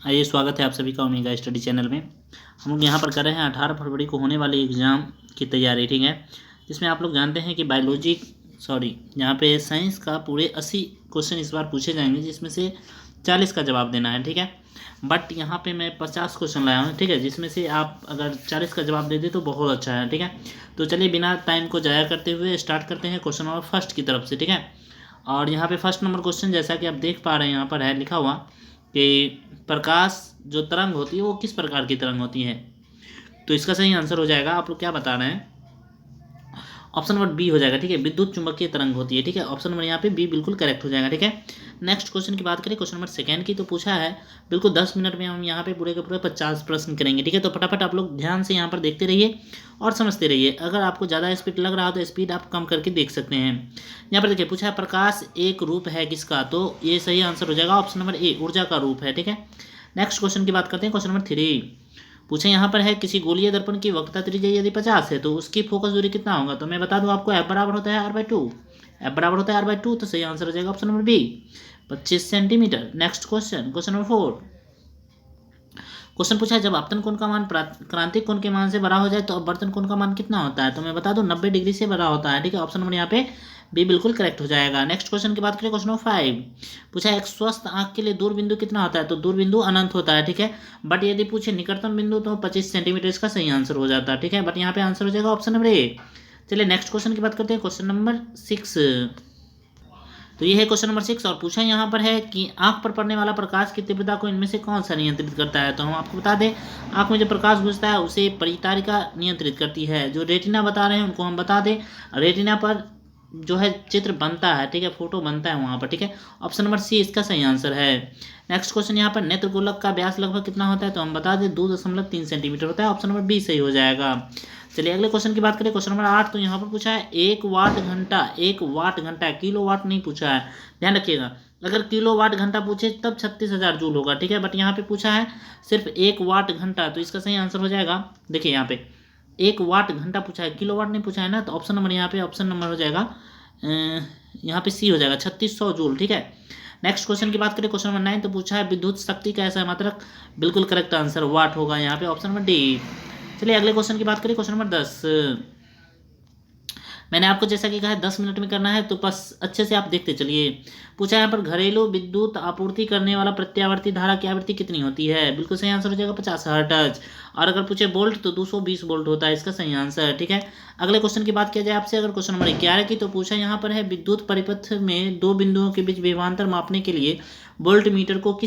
आइए, स्वागत है आप सभी का ओमेगा स्टडी चैनल में। हम लोग यहाँ पर कर रहे हैं 18 फरवरी को होने वाले एग्ज़ाम की तैयारी, ठीक है। जिसमें आप लोग जानते हैं कि यहाँ पे साइंस का पूरे 80 क्वेश्चन इस बार पूछे जाएंगे, जिसमें से 40 का जवाब देना है, ठीक है। बट यहाँ पे मैं 50 क्वेश्चन लाया हूँ, ठीक है, जिसमें से आप अगर 40 का जवाब दे दे तो बहुत अच्छा है, ठीक है। तो चलिए बिना टाइम को ज़ाया करते हुए स्टार्ट करते हैं क्वेश्चन नंबर फर्स्ट की तरफ से, ठीक है। और यहाँ पे फर्स्ट नंबर क्वेश्चन जैसा कि आप देख पा रहे हैं, यहाँ पर है लिखा हुआ कि प्रकाश जो तरंग होती है वो किस प्रकार की तरंग होती है। तो इसका सही आंसर हो जाएगा, आप लोग क्या बता रहे हैं, ऑप्शन नंबर बी हो जाएगा, ठीक है। विद्युत चुंबकीय तरंग होती है, ठीक है। ऑप्शन नंबर यहाँ पे बी बिल्कुल करेक्ट हो जाएगा, ठीक है। नेक्स्ट क्वेश्चन की बात करें, क्वेश्चन नंबर सेकंड की, तो पूछा है बिल्कुल 10 मिनट में हम यहाँ पे पूरे के पूरे 50 प्रश्न करेंगे, ठीक है। तो फटाफट आप लोग ध्यान से यहाँ पर देखते रहिए और समझते रहिए। अगर आपको ज़्यादा स्पीड लग रहा हो तो स्पीड आप कम करके देख सकते हैं। यहाँ पर देखिए, पूछा है प्रकाश एक रूप है किसका, तो ये सही आंसर हो जाएगा ऑप्शन नंबर ए, ऊर्जा का रूप है, ठीक है। नेक्स्ट क्वेश्चन की बात करते हैं, क्वेश्चन नंबर 3 पूछे यहाँ पर है किसी गोलीय दर्पण की वक्रता त्रिज्या यदि 50 है तो उसकी फोकस दूरी कितना होगा। तो मैं बता दूं आपको, एफ बराबर होता है r/2, एफ बराबर होता है r/2, तो सही आंसर हो जाएगा option number B, 25 centimetre. Next question, question number 4, question पूछा है जब आपतन कोण का मान क्रांतिक कोण के मान से बड़ा हो जाए तो अपवर्तन कोण का मान कितना होता है। तो मैं बता दूं 90 डिग्री से बड़ा होता है, ठीक है। ऑप्शन नंबर यहाँ पे बी बिल्कुल करेक्ट हो जाएगा। नेक्स्ट क्वेश्चन की बात करें, क्वेश्चन नंबर 5 पूछा है एक स्वस्थ आंख के लिए दूर बिंदु कितना होता है। तो दूर बिंदु अनंत होता है, ठीक है। बट यदि पूछे निकटतम बिंदु तो 25 सेंटीमीटर इसका सही आंसर हो जाता है, ठीक है। बट यहाँ पे आंसर हो जाएगा ऑप्शन नंबर ए। चलिए नेक्स्ट क्वेश्चन की बात करते हैं, क्वेश्चन नंबर 6। तो ये है क्वेश्चन नंबर 6 और पूछा यहाँ पर है कि आंख पर पड़ने वाला प्रकाश की तीव्रता को इनमें से कौन सा नियंत्रित करता है। तो हम आपको बता दें, आंख में जो प्रकाश घुसता है उसे परितारिका नियंत्रित करती है। जो रेटिना बता रहे हैं उनको हम बता दें, रेटिना पर जो है चित्र बनता है, ठीक है, फोटो बनता है वहाँ पर, ठीक है। ऑप्शन नंबर सी इसका सही आंसर है। नेक्स्ट क्वेश्चन यहाँ पर नेत्र गोलक का व्यास लगभग कितना होता है। तो हम बता दें 2.3 सेंटीमीटर होता है। ऑप्शन नंबर बी सही हो जाएगा। चलिए अगले क्वेश्चन की बात करें, क्वेश्चन नंबर 8। तो यहाँ पर पूछा है 1 वाट घंटा, किलो वाट नहीं पूछा है, ध्यान रखिएगा। अगर किलो वाट घंटा पूछे तब 36,000 जूल होगा, ठीक है। बट यहाँ पे पूछा है सिर्फ 1 वाट घंटा, तो इसका सही आंसर हो जाएगा, देखिए यहाँ पे 1 वाट घंटा पूछा है, किलो वाट नहीं पूछा है ना। तो ऑप्शन नंबर यहाँ पे ऑप्शन नंबर हो जाएगा यहाँ पे सी हो जाएगा, 3600 जूल, ठीक है। नेक्स्ट क्वेश्चन की बात करें, क्वेश्चन नंबर 9। तो पूछा है विद्युत शक्ति का ऐसा मात्रक, बिल्कुल करेक्ट आंसर वाट होगा यहाँ पे, ऑप्शन नंबर डी। चलिए अगले क्वेश्चन की बात करें, क्वेश्चन नंबर 10। मैंने आपको जैसा कि कहा है 10 मिनट में करना है, तो बस अच्छे से आप देखते चलिए। पूछा यहाँ पर घरेलू विद्युत आपूर्ति करने वाला प्रत्यावर्ती धारा की आवृत्ति कितनी होती है। बिल्कुल सही आंसर हो जाएगा 50 हर्ट्ज। और अगर पूछे वोल्ट तो 220 वोल्ट होता है, इसका सही आंसर है, ठीक है। अगले क्वेश्चन की बात किया जाए आपसे, अगर क्वेश्चन नंबर 11 की, तो पूछा यहाँ पर है विद्युत परिपथ में दो बिंदुओं के बीच विभवांतर मापने के लिए वोल्ट मीटर को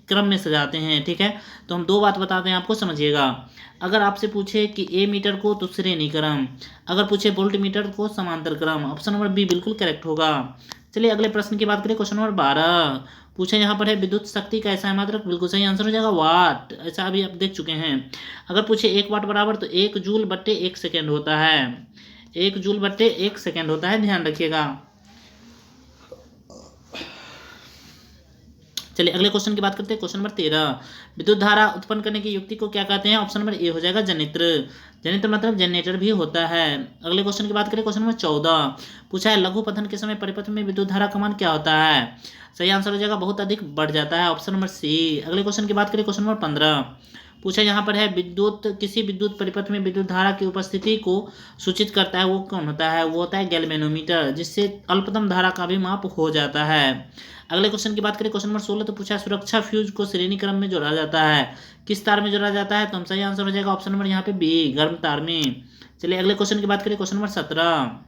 क्रम में सजाते हैं, ठीक है। तो हम दो बात बताते हैं आपको, समझिएगा। अगर आपसे पूछे कि ए मीटर को तो श्रेणी क्रम, अगर पूछे वोल्ट मीटर को समांतर क्रम, ऑप्शन नंबर बी बिल्कुल करेक्ट होगा। चलिए अगले प्रश्न की बात करें, क्वेश्चन नंबर 12। पूछे यहाँ पर है विद्युत शक्ति का ऐसा मात्रक, बिल्कुल सही आंसर हो जाएगा वाट, ऐसा अभी आप देख चुके हैं। अगर पूछे 1 वाट बराबर, तो 1 जूल बट्टे 1 सेकेंड होता है, 1 जूल बट्टे 1 सेकेंड होता है, ध्यान रखिएगा। चलिए अगले क्वेश्चन की बात करते हैं, क्वेश्चन नंबर 13। विद्युत धारा उत्पन्न करने की युक्ति को क्या कहते हैं। ऑप्शन नंबर ए हो जाएगा जनित्र, जनित्र मतलब जनरेटर भी होता है। अगले क्वेश्चन की बात करें, क्वेश्चन नंबर 14। पूछा है लघु पतन के समय परिपथ में विद्युत धारा का मान क्या होता है। सही आंसर हो जाएगा बहुत अधिक बढ़ जाता है, ऑप्शन नंबर सी। अगले क्वेश्चन की बात करें, क्वेश्चन नंबर 15। पूछा यहाँ पर है किसी विद्युत परिपथ में विद्युत धारा की उपस्थिति को सूचित करता है, वो कौन होता है। वो होता है गैल्वेनोमीटर, जिससे अल्पतम धारा का भी माप हो जाता है। अगले क्वेश्चन की बात करें, क्वेश्चन नंबर 16। तो पूछा है सुरक्षा फ्यूज को श्रेणी क्रम में जोड़ा जाता है, किस तार में जोड़ा जाता है। तो हम सही आंसर हो जाएगा ऑप्शन नंबर यहाँ पे बी, गर्म तार में। चलिए अगले क्वेश्चन की बात करें, क्वेश्चन नंबर 17।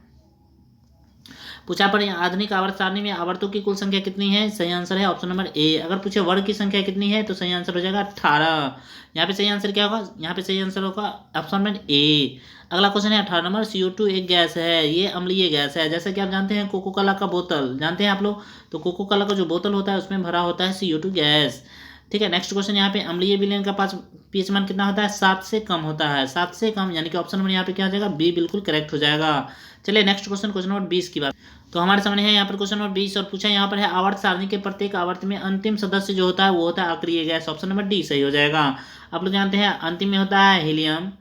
पूछा पर आधुनिक आवर्त सारणी में आवर्तों की कुल संख्या कितनी है। सही आंसर है ऑप्शन नंबर ए। अगर पूछे वर्ग की संख्या कितनी है, तो सही आंसर हो जाएगा 18। यहाँ पे सही आंसर क्या होगा, यहाँ पे सही आंसर होगा ऑप्शन नंबर ए। अगला क्वेश्चन है 18 नंबर। CO2 एक गैस है, ये अम्लीय गैस है, जैसा कि आप जानते हैं कोको कोला का बोतल जानते हैं आप लोग, तो कोको कोला का जो बोतल होता है उसमें भरा होता है CO2 गैस, ठीक है। नेक्स्ट क्वेश्चन यहाँ पे अम्लीय विलयन का पीएच मान कितना होता है, 7 से कम होता है, 7 से कम, यानी कि ऑप्शन नंबर यहाँ पे क्या हो जाएगा, बी बिल्कुल करेक्ट हो जाएगा। चलिए नेक्स्ट क्वेश्चन, क्वेश्चन नंबर 20 की बात। तो हमारे सामने है यहाँ पर क्वेश्चन नंबर 20 और पूछा यहाँ पर है आवर्त सारणी के प्रत्येक आवर्त में अंतिम सदस्य जो होता है वो होता है अक्रिय गैस, ऑप्शन नंबर डी सही हो जाएगा। आप लोग जानते हैं अंतिम में होता है हीलियम,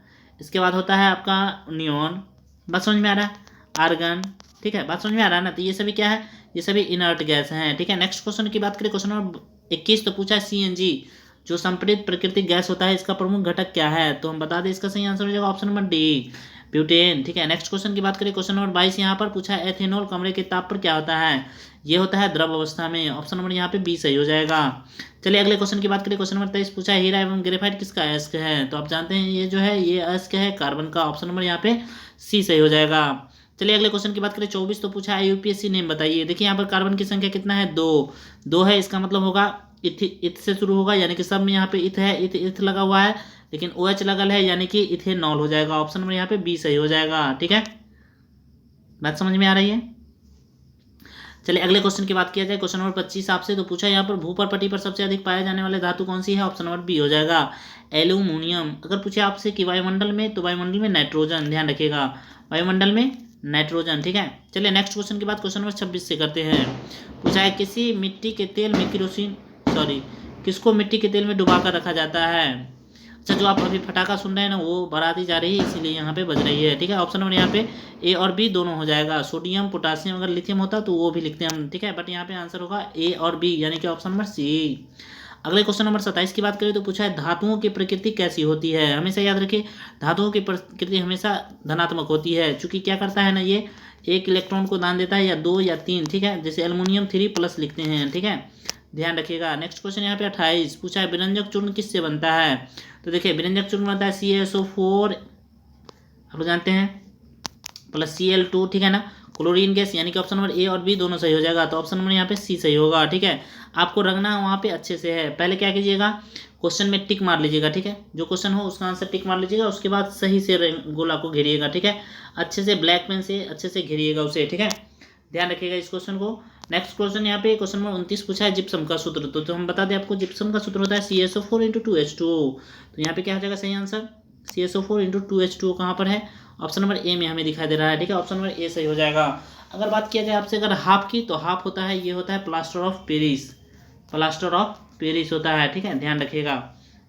इसके बाद होता है आपका नियोन, बात समझ में आ रहा है, आर्गन, ठीक है, बात समझ में आ रहा है ना। तो ये सभी क्या है, ये सभी इनर्ट गैस हैं, ठीक है। नेक्स्ट क्वेश्चन की बात करें, क्वेश्चन नंबर 21 तो पूछा है CNG जो संपीड़ित प्राकृतिक गैस होता है इसका प्रमुख घटक क्या है, तो हम बता दें इसका सही आंसर हो जाएगा ऑप्शन नंबर डी, ब्यूटेन। ठीक है, नेक्स्ट क्वेश्चन की बात करें, क्वेश्चन नंबर 22 यहाँ पर पूछा है एथेनॉल कमरे के ताप पर क्या होता है, ये होता है द्रव अवस्था में, ऑप्शन नंबर यहाँ पे बी सही हो जाएगा। चलिए अगले क्वेश्चन की बात करें, क्वेश्चन नंबर 23 पूछा है हीरा एवं ग्रेफाइट किसका अयस्क है, तो आप जानते हैं ये जो है ये अयस्क है कार्बन का, ऑप्शन नंबर यहाँ पे सी सही हो जाएगा। चलिए अगले क्वेश्चन की बात करें 24 तो पूछा है यूपीएससी नेम बताइए। देखिए यहाँ पर कार्बन की संख्या कितना है, दो है, इसका मतलब होगा इथ से शुरू होगा, यानी कि सब में यहाँ पे इथ है, इथ लगा हुआ है, लेकिन OH लगल है यानी कि इथेनॉल हो जाएगा, ऑप्शन नंबर यहाँ पे बी सही हो जाएगा। ठीक है, बात समझ में आ रही है। चलिए अगले क्वेश्चन की बात किया जाए, क्वेश्चन नंबर 25 आपसे तो पूछा यहाँ पर भूपर्पटी पर सबसे अधिक पाया जाने वाले धातु कौन सी है, ऑप्शन नंबर बी हो जाएगा एल्यूमिनियम। अगर पूछे आपसे कि वायुमंडल में, तो वायुमंडल में नाइट्रोजन, ध्यान रखिएगा वायुमंडल में नाइट्रोजन। ठीक है, चलिए नेक्स्ट क्वेश्चन की बात क्वेश्चन नंबर 26 से करते हैं। पूछा है किसी मिट्टी के तेल में किसको मिट्टी के तेल में डुबा कर रखा जाता है। अच्छा, जो आप अभी फटाका सुन रहे हैं ना वो बाराती जा रही है इसीलिए यहाँ पे बज रही है। ठीक है, ऑप्शन नंबर यहाँ पे ए और बी दोनों हो जाएगा, सोडियम पोटासियम, अगर लिथियम होता तो वो भी लिखते हैं हम। ठीक है, बट यहाँ पे आंसर होगा ए और बी यानी कि ऑप्शन नंबर सी। अगले क्वेश्चन नंबर 27 की बात करें तो पूछा है धातुओं की प्रकृति कैसी होती है। हमेशा याद रखिए धातुओं की प्रकृति हमेशा धनात्मक होती है, चूंकि क्या करता है ना ये एक इलेक्ट्रॉन को दान देता है या 2 या 3। ठीक है, जैसे एल्युमिनियम 3+ लिखते हैं। ठीक है, ध्यान रखिएगा। नेक्स्ट क्वेश्चन यहाँ पे 28 पूछा है विरंजक चूर्ण किससे बनता है, तो देखिए विरंजक चूर्ण बनता है CaSO4 आप लोग जानते हैं प्लस Cl2। ठीक है ना, क्लोरीन गैस, यानी कि ऑप्शन नंबर ए और बी दोनों सही हो जाएगा, तो ऑप्शन नंबर यहाँ पे सी सही होगा। ठीक है, आपको रखना वहाँ पे अच्छे से है, पहले क्या कीजिएगा क्वेश्चन में टिक मार लीजिएगा। ठीक है, जो क्वेश्चन हो उसका आंसर टिक मार लीजिएगा, उसके बाद सही से गोला को घेरिएगा। ठीक है, अच्छे से ब्लैक पेन से अच्छे से घेरिएगा उसे। ठीक है, ध्यान रखिएगा इस क्वेश्चन को। नेक्स्ट क्वेश्चन यहाँ पे क्वेश्चन नंबर 29 पूछा है जिप्सम का सूत्र, तो हम बता दें आपको जिप्सम का सूत्र होता है CaSO4 × 2H2O। तो यहाँ पे क्या हो जाएगा सही आंसर CaSO4 × 2H2O कहाँ पर है, ऑप्शन नंबर ए में हमें दिखाई दे रहा है। ठीक है, ऑप्शन नंबर ए सही हो जाएगा। अगर बात किया जाए आपसे अगर हाफ की, तो हाफ होता है ये होता है प्लास्टर ऑफ पेरिस होता है। ठीक है, ध्यान रखिएगा।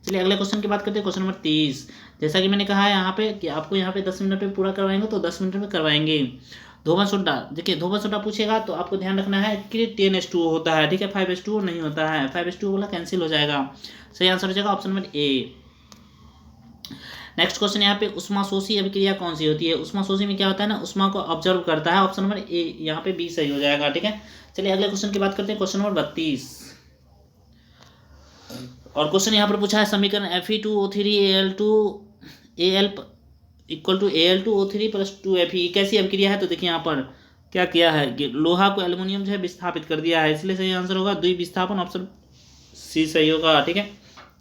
चलिए अगले क्वेश्चन की बात करते हैं, क्वेश्चन नंबर 30। जैसा कि मैंने कहा है यहाँ पे कि आपको यहाँ पे 10 मिनट में पूरा करवाएंगे, तो 10 मिनट में करवाएंगे। धोबन सोडा, देखिए धोबन सोडा पूछेगा तो आपको ध्यान रखना है कि 10H2O होता है। ठीक है, 5H2O नहीं होता है, 5H2O वाला कैंसिल हो जाएगा, सही आंसर हो जाएगा option number A. Next question यहाँ पे उष्माशोषी अभिक्रिया कौन सी होती है, उष्माशोषी में क्या होता है ना उष्मा को ऑब्जर्व करता है, ऑप्शन नंबर ए यहाँ पे बी सही हो जाएगा। ठीक है, चलिए अगले क्वेश्चन की बात करते हैं, क्वेश्चन नंबर 32 और क्वेश्चन यहाँ पर पूछा है समीकरण Fe2O3Al = Al2O3 + 2Fe कैसी अभिक्रिया है, तो देखिए यहाँ पर क्या किया है कि लोहा को एल्युमिनियम जो है विस्थापित कर दिया है, इसलिए सही आंसर होगा द्विविस्थापन, ऑप्शन सी सही होगा। ठीक है,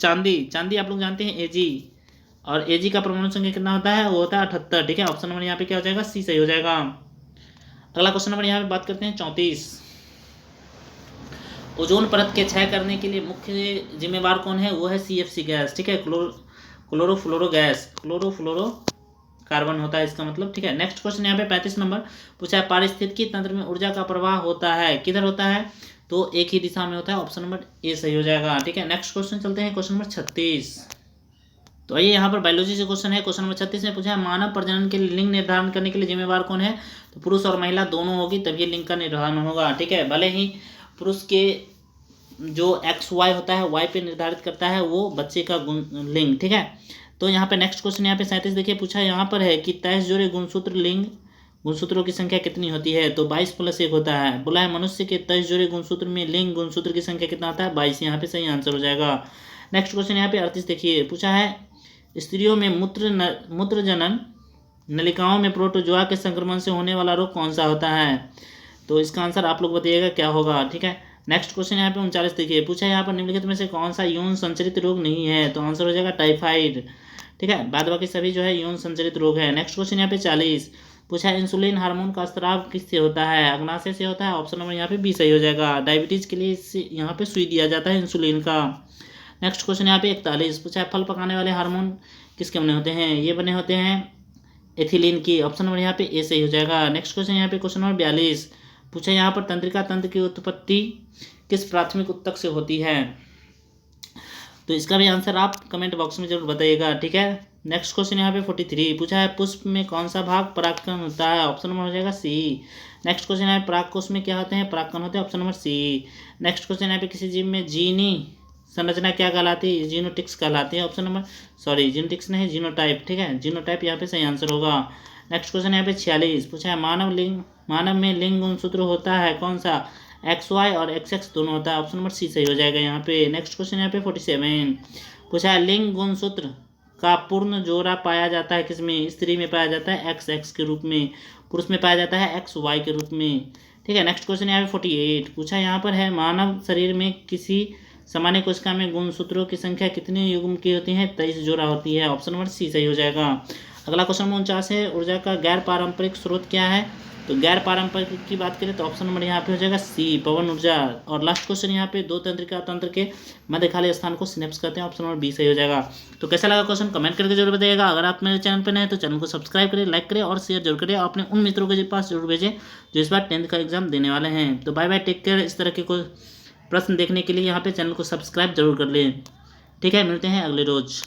चांदी आप लोग जानते हैं Ag, और Ag का परमाणु संख्या कितना होता है, वो होता है 78। ठीक है, ऑप्शन नंबर यहाँ पे क्या हो जाएगा सी सही हो जाएगा। अगला क्वेश्चन नंबर यहाँ पे बात करते हैं 34। ओजोन परत के क्षय करने के लिए मुख्य जिम्मेवार कौन है, वो है CFC गैस। ठीक है, क्लोरोफ्लोरो गैस, क्लोरोफ्लोरो कार्बन होता है इसका मतलब। ठीक है, नेक्स्ट क्वेश्चन यहाँ पे 35 नंबर पूछा है पारिस्थितिकी तंत्र में ऊर्जा का प्रवाह होता है, किधर होता है, तो एक ही दिशा में होता है, ऑप्शन नंबर ए सही हो जाएगा। ठीक है, नेक्स्ट क्वेश्चन चलते हैं क्वेश्चन नंबर 36। तो आइए यहाँ पर बायोलॉजी से क्वेश्चन है, क्वेश्चन नंबर 36 में पूछा है मानव प्रजनन के लिए लिंग निर्धारण करने के लिए जिम्मेवार कौन है, तो पुरुष और महिला दोनों होगी तभी लिंग का निर्धारण होगा। ठीक है, भले ही पुरुष के जो XY होता है Y पे निर्धारित करता है वो बच्चे का लिंग। ठीक है, तो यहाँ पे नेक्स्ट क्वेश्चन यहाँ पे 37 देखिए पूछा यहाँ पर है कि 23 जोड़े गुणसूत्रों की संख्या कितनी होती है, तो 22 + 1 होता है। बोला है मनुष्य के 23 जोड़े गुणसूत्र में लिंग गुणसूत्र की संख्या कितना आता है, 22, यहाँ पे सही आंसर हो जाएगा। नेक्स्ट क्वेश्चन यहाँ पे 38 देखिए पूछा है स्त्रियों में मूत्रजनन नलिकाओं में प्रोटोजोआ के संक्रमण से होने वाला रोग कौन सा होता है, तो इसका आंसर आप लोग बताइएगा क्या होगा। ठीक है, नेक्स्ट क्वेश्चन यहाँ पे 39 देखिए पूछा है यहाँ पर निम्नलिखित में से कौन सा यौन संचरित रोग नहीं है, तो आंसर हो जाएगा टाइफाइड। ठीक है, बाद बाकी सभी जो है यौन संचरित रोग है। नेक्स्ट क्वेश्चन यहाँ पे 40 पूछा है इंसुलिन हार्मोन का स्राव किससे होता है, अग्नाशय से होता है, ऑप्शन नंबर यहाँ पे बी सही हो जाएगा। डायबिटीज के लिए यहाँ पे सुई दिया जाता है इंसुलिन का। नेक्स्ट क्वेश्चन यहाँ पे 41 पूछा है फल पकाने वाले हार्मोन किसके बने होते हैं, ये बने होते हैं एथिलीन की, ऑप्शन नंबर यहाँ पे ए सही हो जाएगा। नेक्स्ट क्वेश्चन यहाँ पे क्वेश्चन नंबर 42 पूछा यहाँ पर तंत्रिका तंत्र की उत्पत्ति किस प्राथमिक ऊतक से होती है, तो इसका भी आंसर आप कमेंट बॉक्स में जरूर बताइएगा। ठीक है, नेक्स्ट क्वेश्चन यहाँ पे 43 पूछा है, पुष्प में कौन सा भाग परागकण होता है? ऑप्शन नंबर हो जाएगा सी। नेक्स्ट क्वेश्चन है, परागकोश में क्या होते हैं? परागकण होते हैं, option number C. Next question यहाँ पे, किसी जीव में जीनी संरचना क्या कहलाती है? जीनोटिक्स कहलाती है, ऑप्शन नंबर जीनोटिक्स नहीं, जीनोटाइप, ठीक है, जीनोटाइप यहाँ पे सही आंसर होगा। नेक्स्ट क्वेश्चन यहाँ पे 46 पूछा है, मानव में लिंग गुणसूत्र होता है कौन सा? XY और XX दोनों होता है, ऑप्शन नंबर सी सही हो जाएगा यहाँ पे। नेक्स्ट क्वेश्चन यहाँ पे 47 पूछा है, लिंग गुणसूत्र का पूर्ण जोड़ा पाया जाता है किसमें? स्त्री में पाया जाता है XX के रूप में, पुरुष में पाया जाता है XY के रूप में, ठीक है। नेक्स्ट क्वेश्चन यहाँ पे 48 पूछा यहाँ पर है, मानव शरीर में किसी सामान्य कोशिका में गुणसूत्रों की संख्या कितने युग्म की होती है? 23 जोड़ा होती है, ऑप्शन नंबर सी सही हो जाएगा। अगला क्वेश्चन 49 है, ऊर्जा का गैर पारंपरिक स्रोत क्या है? तो गैर पारंपरिक की बात करें तो ऑप्शन नंबर यहाँ पे हो जाएगा सी, पवन ऊर्जा। और लास्ट क्वेश्चन यहाँ पे, दो तंत्रिका तंत्र के मध्य खाली स्थान को सिनेप्स कहते हैं, ऑप्शन नंबर बी सही हो जाएगा। तो कैसा लगा क्वेश्चन कमेंट करके जरूर बताइएगा। अगर आप मेरे चैनल पर नए हैं तो चैनल को सब्सक्राइब करें, लाइक करें और शेयर जरूर करें, अपने उन मित्रों के पास जरूर भेजें जो इस बार 10th का एग्जाम देने वाले हैं। तो बाय बाय, टेक केयर। इस तरह के कोई प्रश्न देखने के लिए यहाँ पे चैनल को सब्सक्राइब जरूर कर लें, ठीक है। मिलते हैं अगले रोज।